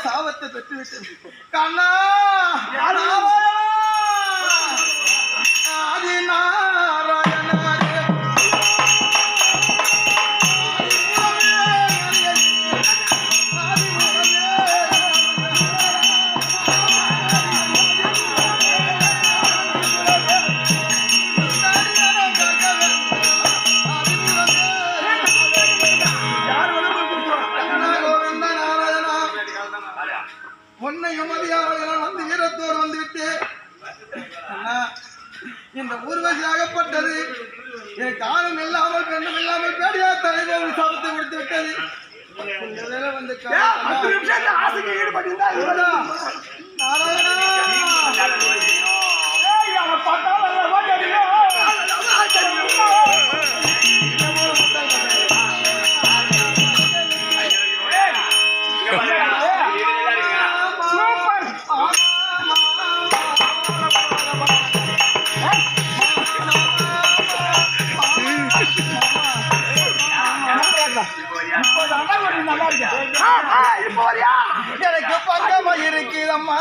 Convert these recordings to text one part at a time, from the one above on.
சாபத்தை பெற்றுவிட்டது கண்ணா இந்த ஊர்வசியாகப்பட்டது என் காலம் இல்லாமல் பெண்ணும் இல்லாமல் பேடியா தலைவர் சாபத்தை கொடுத்து விட்டது. வந்து எனக்கு பக்கமா இருக்குதம்மா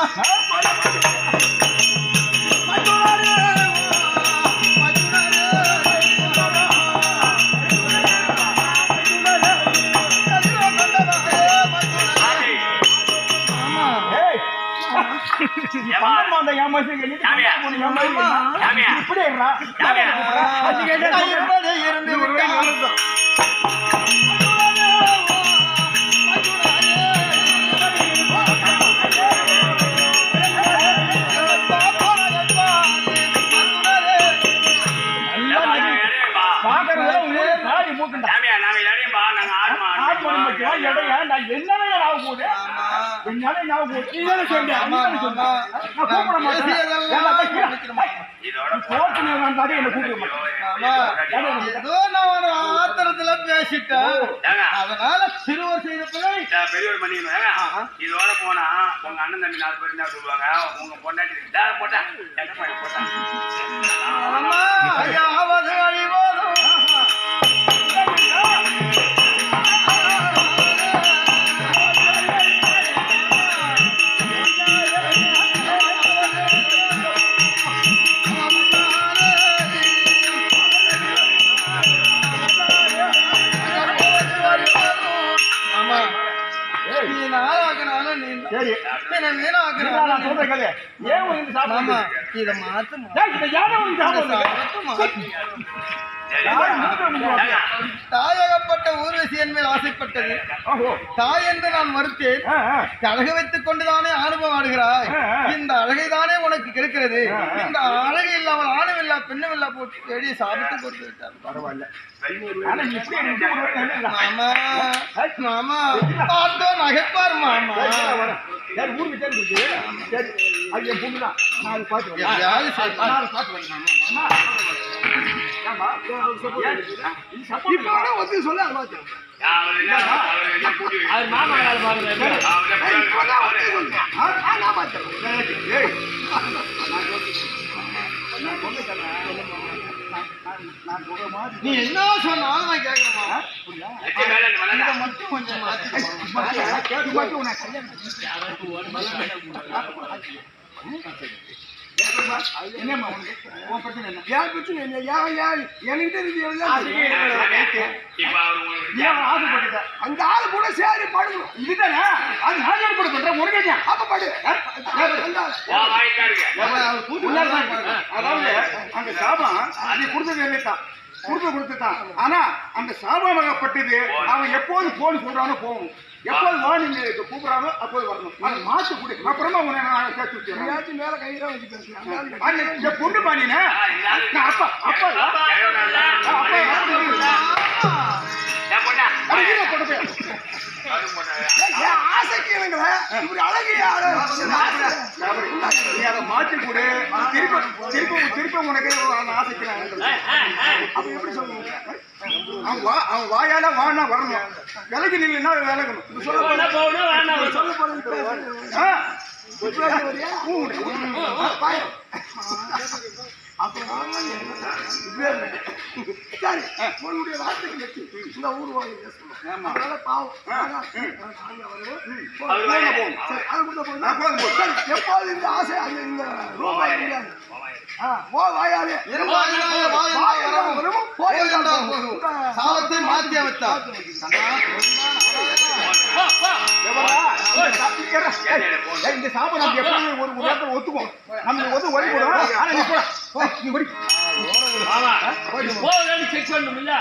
ஆத்திரத்துல பேசிட்டேன். அதனால சிறுவர் செய்த பெரியவர் பண்ணிக்கணும். இதோட போனா உங்க அண்ணன் தம்பி 4 பேர் என்ன சொல்லுவாங்க, உங்க பொண்டாட்டி போட்டா தாயகப்பட்ட ஊர்வசி என் மேல் ஆசைப்பட்டது. தாய் என்று நான் மறுத்தேன். அழகை வைத்துக் கொண்டுதானே அனுபவம் ஆடுகிறாய். இந்த அழகை தானே உனக்கு கிடைக்கிறது. இந்த அழகை இல்லாமல் ஆணும் இல்லா பெண்ணும் இல்லா போட்டு பெரிய சாபத்தை கொடுத்து விட்டார். பரவாயில்ல மாமா மாமா பார்த்தோ நகைப்பார் மாமா. நீ என்ன சொன்னாலும் நான் கேட்கணுமா? மட்டும் கொஞ்சம் என்னம்மா உன் பிரச்சனை என்ன? யார் பிரச்சனை என்ன? என்கிட்ட ஆசைப்பட்ட அந்த ஆளு கூட சரி படுக்கணும். இதுதானே அது நான் ஏற்பாடு பண்றேன். உனக்கு அப்ப படு. அதாவது அந்த சாபம் நீ கொடுத்தது என்னத்தான் கொடுத்துட்டான். ஆனா அந்த சாபமாகப்பட்டது அவன் எப்போது போன் சொல்றானோ போகணும். எப்போது வார்னிங் கூப்பிடறானோ அப்போது வரணும். அதை மாற்றி கொடு. அப்புறமா உன்னை நான் சேர்த்து வச்சு மேல கையில வச்சு பேசுறேன். பொண்ணு பாண்டினா அப்பா அப்பா மாற்றி கொடு. திருப்பி உனக்கு ஆசைக்கிறேன். அப்ப எப்படி சொல்லுங்க? அவன் வாயால வானா வரணும், விலகி நில்லுன்னா விலகணும். சொல்ல உன்னுடைய வார்த்தைக்கு இந்த ஊர் வாங்க பாவம் எப்போது இந்த ஆசை அந்த இந்த ரூபாய் முடியாது சாபத்தை மாற்றி வைத்தார். இந்த சாபம் நம்ம எப்படி ஒரு இடத்துல ஒத்துக்கும், நம்ம ஒரே செக் பண்ணணும் இல்ல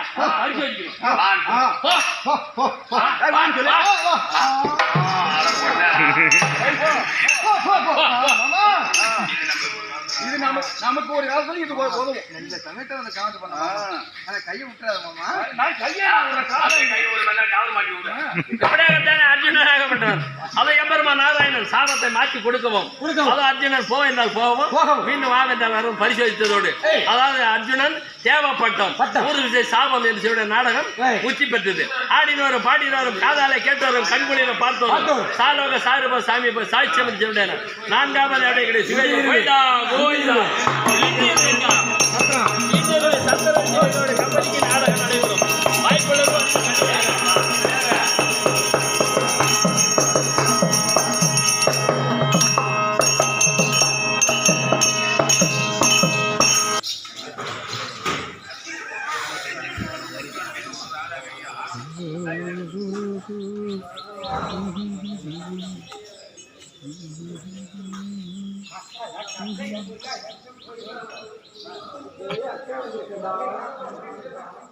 இது நமக்கு ஒரு காலத்துல இது உதவும். இந்த சமயத்தை வந்து கவனம் பண்ண கையை விட்டுறாத மாமா. நான் கையை அர்ஜுனராகப்பட்டவர் அதை எம்பெருமா நாராயணன் சாபத்தை மாற்றி கொடுக்கவும் அதாவது அர்ஜுனன் போ என்றால் போகவும் மீண்டும் வா என்றால் வரும் பரிசோதித்ததோடு அதாவது அர்ஜுனன் தேவைப்பட்டோம் ஊர் விஜய் சாபம் என்று சொல்லிய நாடகம் உச்சி பெற்றது. ஆடினோரும் பாடினோரும் காதாலை கேட்டவரும் கண்குளிர பார்த்தோம் சாலோக சாருப சாமி சாட்சியம் என்று சொல்லிட்டேன். நான்காவது அடைகளை சிவை கோயிலா கோயிலா கம்பெனிக்கு நாடகம் நடைபெறும். வாய்ப்புள்ளவர்கள் Thank you.